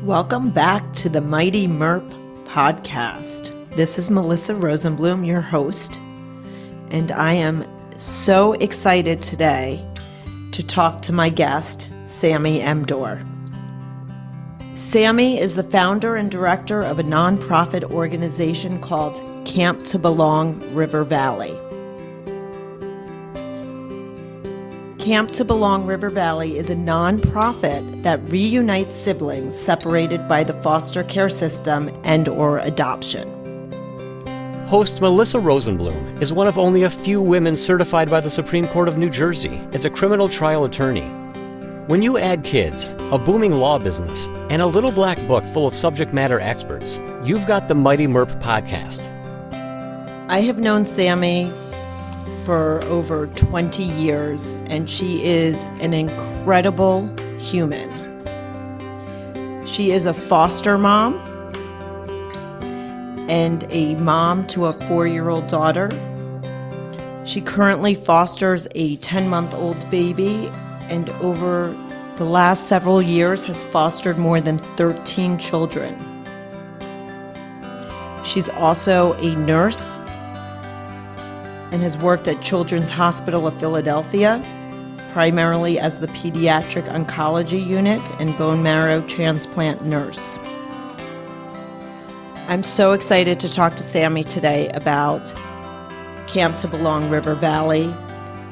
Welcome back to the Mighty Merp podcast. This is Melissa Rosenblum, your host, and I am so excited today to talk to my guest, Samii Emdur. Samii is the founder and director of a nonprofit organization called Camp to Belong River Valley. Camp to Belong River Valley is a nonprofit that reunites siblings separated by the foster care system and/or adoption. Host Melissa Rosenblum is one of only a few women certified by the Supreme Court of New Jersey as a criminal trial attorney. When you add kids, a booming law business, and a little black book full of subject matter experts, you've got the Mighty Merp podcast. I have known Samii for over 20 years, and she is an incredible human. She is a foster mom and a mom to a 4-year-old daughter. She currently fosters a 10-month-old baby, and over the last several years has fostered more than 13 children. She's also a nurse and has worked at Children's Hospital of Philadelphia, primarily as the pediatric oncology unit and bone marrow transplant nurse. I'm so excited to talk to Samii today about Camp to Belong River Valley.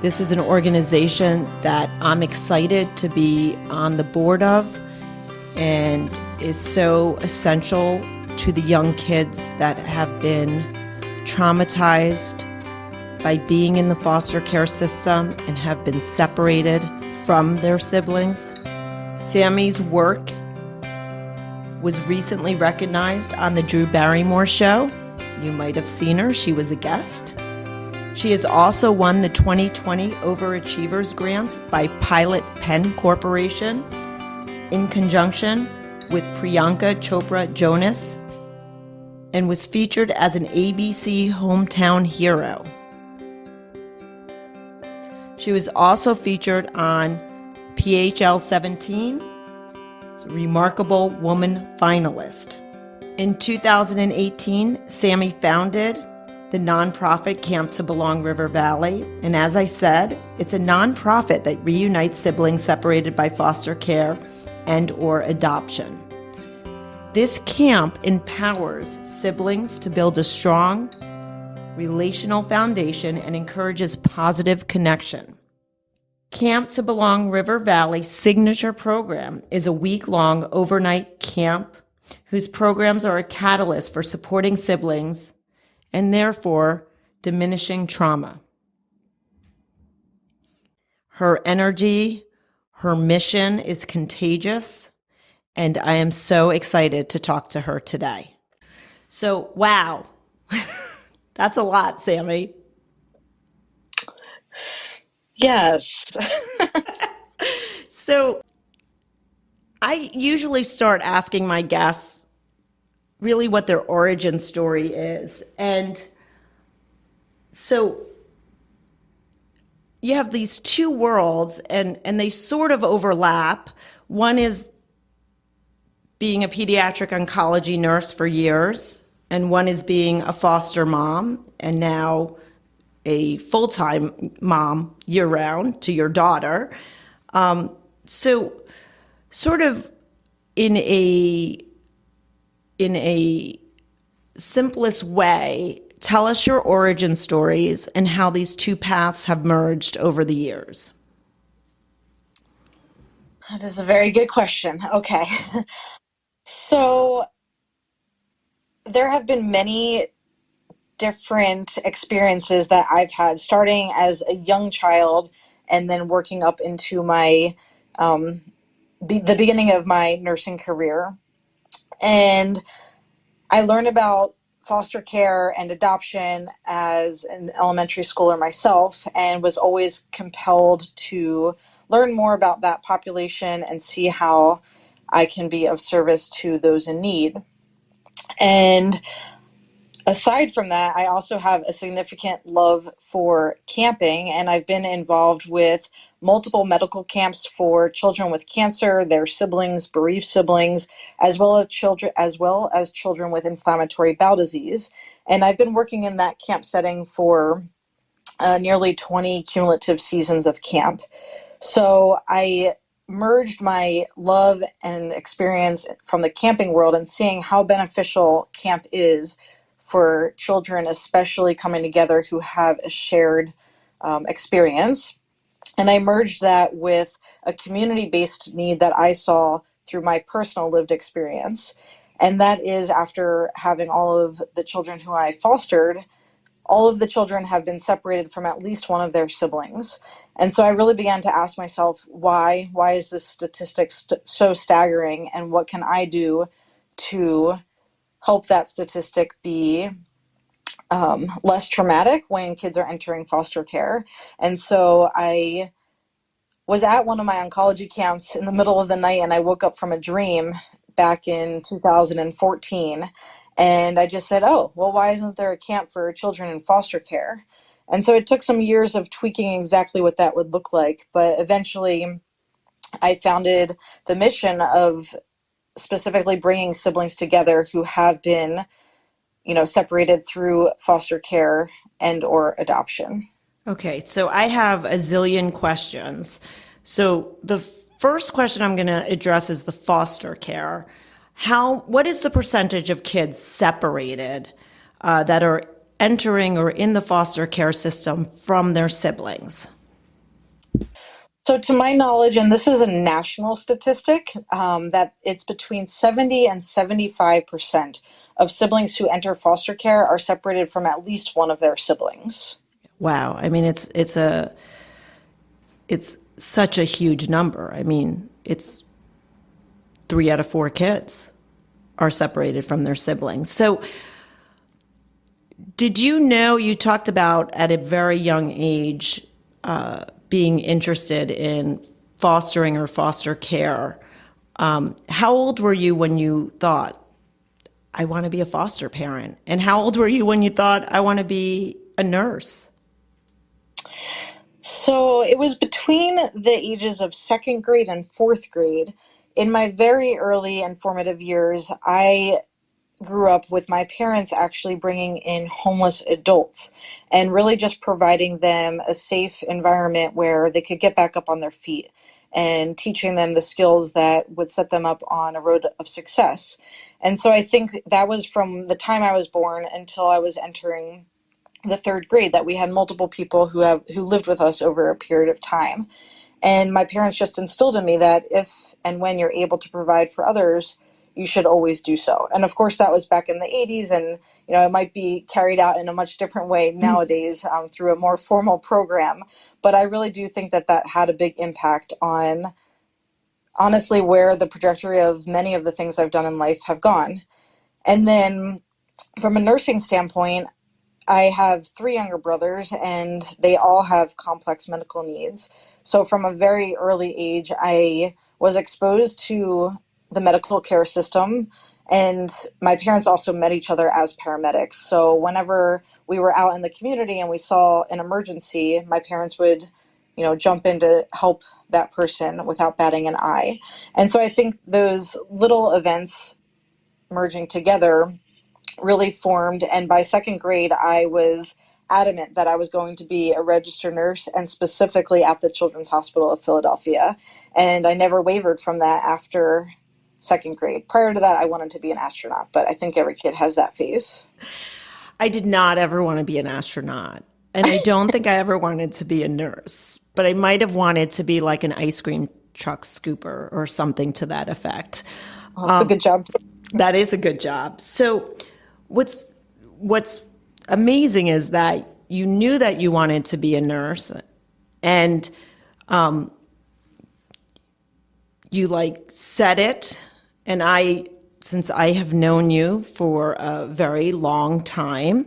This is an organization that I'm excited to be on the board of and is so essential to the young kids that have been traumatized by being in the foster care system and have been separated from their siblings. Samii's work was recently recognized on the Drew Barrymore show. You might have seen her. She was a guest. She has also won the 2020 Overachievers Grant by Pilot Pen Corporation in conjunction with Priyanka Chopra Jonas and was featured as an ABC Hometown Hero. She was also featured on PHL 17, as a Remarkable Woman finalist. In 2018, Samii founded the nonprofit Camp to Belong River Valley, and as I said, it's a nonprofit that reunites siblings separated by foster care and/or adoption. This camp empowers siblings to build a strong relational foundation and encourages positive connection. Camp to Belong River Valley's signature program is a week-long overnight camp whose programs are a catalyst for supporting siblings and therefore diminishing trauma. Her energy, her mission is contagious, and I am so excited to talk to her today. So, wow. That's a lot, Samii. Yes. So I usually start asking my guests really what their origin story is. And so you have these two worlds and they sort of overlap. One is being a pediatric oncology nurse for years, and one is being a foster mom and now a full-time mom year-round to your daughter. So sort of in a simplest way, tell us your origin stories and how these two paths have merged over the years. That is a very good question. Okay. So there have been many different experiences that I've had, starting as a young child and then working up into my the beginning of my nursing career. And I learned about foster care and adoption as an elementary schooler myself, and was always compelled to learn more about that population and see how I can be of service to those in need. And Aside from that, I also have a significant love for camping, and I've been involved with multiple medical camps for children with cancer, their siblings, bereaved siblings, as well as children with inflammatory bowel disease. And I've been working in that camp setting for nearly 20 cumulative seasons of camp. So I merged my love and experience from the camping world and seeing how beneficial camp is for children, especially coming together who have a shared experience. And I merged that with a community based need that I saw through my personal lived experience. And that is after having all of the children who I fostered, all of the children have been separated from at least one of their siblings. And so I really began to ask myself, why? Why is this statistic so staggering? And what can I do to help that statistic be less traumatic when kids are entering foster care? And so I was at one of my oncology camps in the middle of the night, and I woke up from a dream back in 2014. And I just said, oh, well, why isn't there a camp for children in foster care? And so it took some years of tweaking exactly what that would look like. But eventually I founded the mission of specifically bringing siblings together who have been, separated through foster care and or adoption. Okay, so I have a zillion questions. So the first question I'm going to address is the foster care. What is the percentage of kids separated that are entering or in the foster care system from their siblings? So, to my knowledge, and this is a national statistic, that it's between 70 and 75% of siblings who enter foster care are separated from at least one of their siblings. Wow, I mean it's such a huge number. I mean, it's 3 out of 4 kids are separated from their siblings. So did you know, you talked about at a very young age being interested in fostering or foster care. How old were you when you thought, I want to be a foster parent? And how old were you when you thought, I want to be a nurse? So it was between the ages of second grade and fourth grade. In my very early and formative years, I grew up with my parents actually bringing in homeless adults and really just providing them a safe environment where they could get back up on their feet and teaching them the skills that would set them up on a road of success. And so I think that was from the time I was born until I was entering the third grade that we had multiple people who lived with us over a period of time. And my parents just instilled in me that if and when you're able to provide for others, you should always do so. And of course, that was back in the 80s, and it might be carried out in a much different way nowadays through a more formal program. But I really do think that that had a big impact on, honestly, where the trajectory of many of the things I've done in life have gone. And then from a nursing standpoint, I have 3 younger brothers, and they all have complex medical needs. So from a very early age, I was exposed to the medical care system, and my parents also met each other as paramedics. So whenever we were out in the community and we saw an emergency, my parents would, jump in to help that person without batting an eye. And so I think those little events merging together really formed. And by second grade, I was adamant that I was going to be a registered nurse, and specifically at the Children's Hospital of Philadelphia. And I never wavered from that after second grade. Prior to that, I wanted to be an astronaut, but I think every kid has that phase. I did not ever want to be an astronaut. And I don't think I ever wanted to be a nurse, but I might have wanted to be like an ice cream truck scooper or something to that effect. That's a good job. That is a good job. So what's amazing is that you knew that you wanted to be a nurse, and you said it. And since I have known you for a very long time,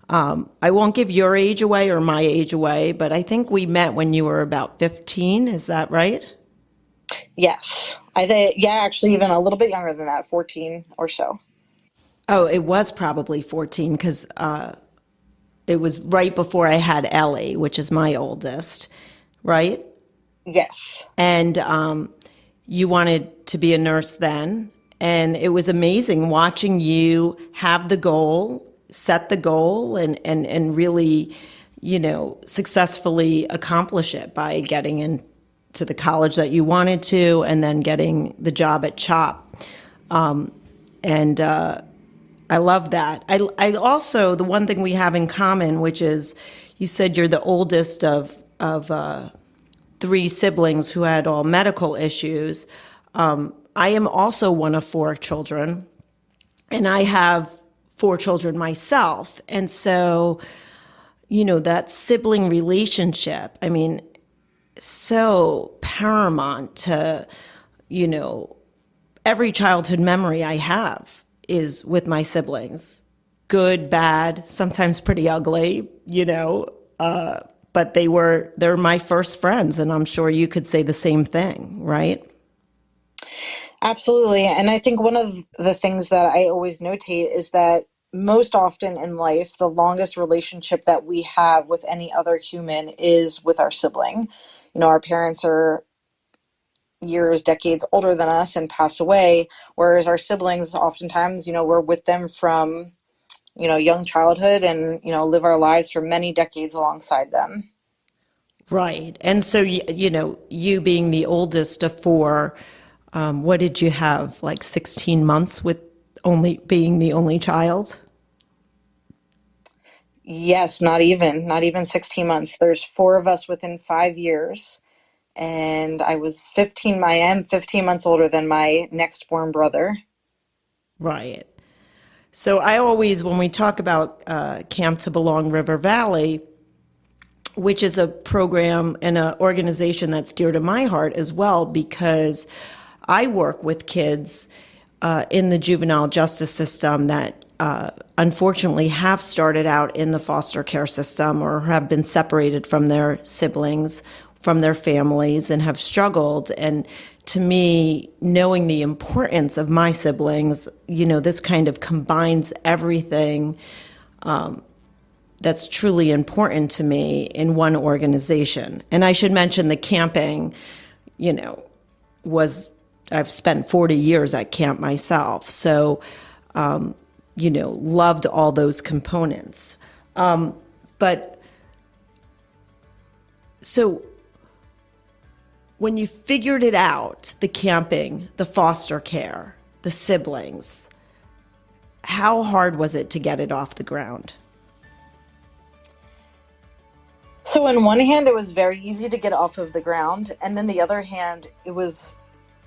I won't give your age away or my age away, but I think we met when you were about 15. Is that right? Yes. I think, yeah, actually even a little bit younger than that, 14 or so. Oh, it was probably 14 because it was right before I had Ellie, which is my oldest, right? Yes. And you wanted to be a nurse then. And it was amazing watching you have the goal, set the goal, and really, successfully accomplish it by getting into the college that you wanted to and then getting the job at CHOP. And I love that. I also, the one thing we have in common, which is you said you're the oldest of three siblings who had all medical issues. I am also one of four children, and I have four children myself. And so, that sibling relationship, I mean, so paramount to, every childhood memory I have is with my siblings. Good, bad, sometimes pretty ugly, but they're my first friends, and I'm sure you could say the same thing, right? Absolutely. And I think one of the things that I always notate is that most often in life, the longest relationship that we have with any other human is with our sibling. Our parents are years, decades older than us and pass away, whereas our siblings oftentimes, we're with them from, young childhood and, live our lives for many decades alongside them. Right. And so, you being the oldest of four, what did you have, like 16 months with only being the only child? Yes, not even 16 months. There's four of us within 5 years. And I am 15 months older than my next born brother. Right. So I always, when we talk about Camp to Belong River Valley, which is a program and an organization that's dear to my heart as well, because I work with kids in the juvenile justice system that unfortunately have started out in the foster care system or have been separated from their siblings, from their families, and have struggled. And to me, knowing the importance of my siblings, this kind of combines everything that's truly important to me in one organization. And I should mention the camping, I've spent 40 years at camp myself. So, loved all those components. But so when you figured it out, the camping, the foster care, the siblings, how hard was it to get it off the ground? So on one hand, it was very easy to get off of the ground. And on the other hand, it was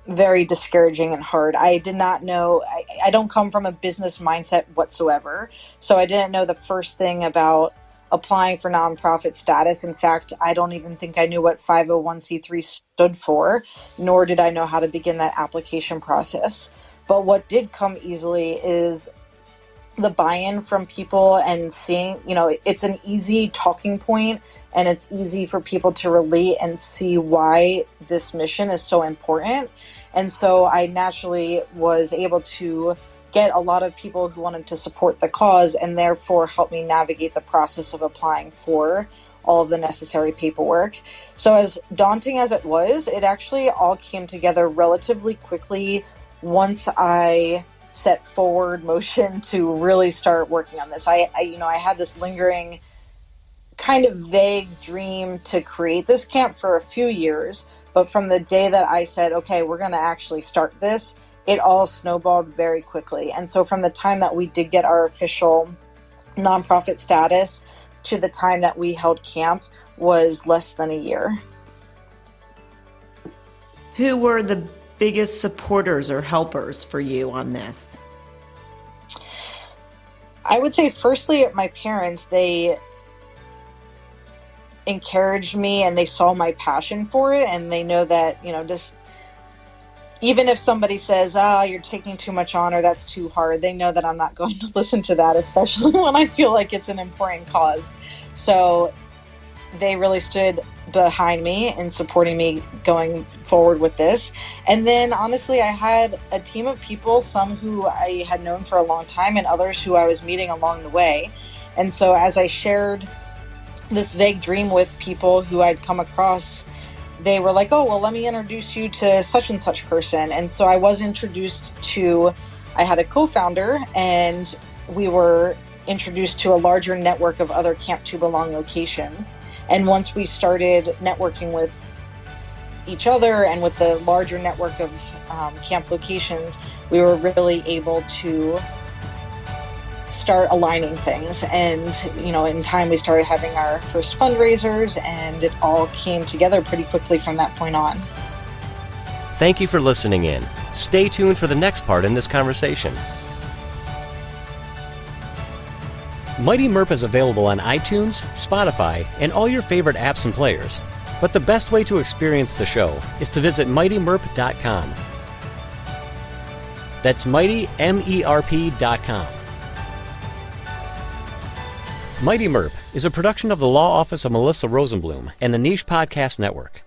very discouraging and hard. I did not know, I don't come from a business mindset whatsoever. So I didn't know the first thing about applying for nonprofit status. In fact, I don't even think I knew what 501c3 stood for, nor did I know how to begin that application process. But what did come easily is the buy-in from people and seeing, it's an easy talking point and it's easy for people to relate and see why this mission is so important. And so I naturally was able to get a lot of people who wanted to support the cause and therefore help me navigate the process of applying for all of the necessary paperwork. So as daunting as it was, it actually all came together relatively quickly once I set forward motion to really start working on this. I had this lingering kind of vague dream to create this camp for a few years, but from the day that I said, okay, we're going to actually start this, it all snowballed very quickly. And so from the time that we did get our official nonprofit status to the time that we held camp was less than a year. Who were the biggest supporters or helpers for you on this? I would say firstly, my parents, they encouraged me and they saw my passion for it. And they know that, just even if somebody says, you're taking too much on or that's too hard, they know that I'm not going to listen to that, especially when I feel like it's an important cause. So they really stood behind me and supporting me going forward with this. And then honestly, I had a team of people, some who I had known for a long time and others who I was meeting along the way. And so as I shared this vague dream with people who I'd come across, they were like, oh, well, let me introduce you to such and such person. And so I was introduced to, I had a co-founder, and we were introduced to a larger network of other Camp To Belong locations. And once we started networking with each other and with the larger network of camp locations, we were really able to start aligning things. And, in time we started having our first fundraisers, and it all came together pretty quickly from that point on. Thank you for listening in. Stay tuned for the next part in this conversation. Mighty Merp is available on iTunes, Spotify, and all your favorite apps and players. But the best way to experience the show is to visit mightymerp.com. That's mightymerp.com. Mighty Merp is a production of the Law Office of Melissa Rosenblum and the Niche Podcast Network.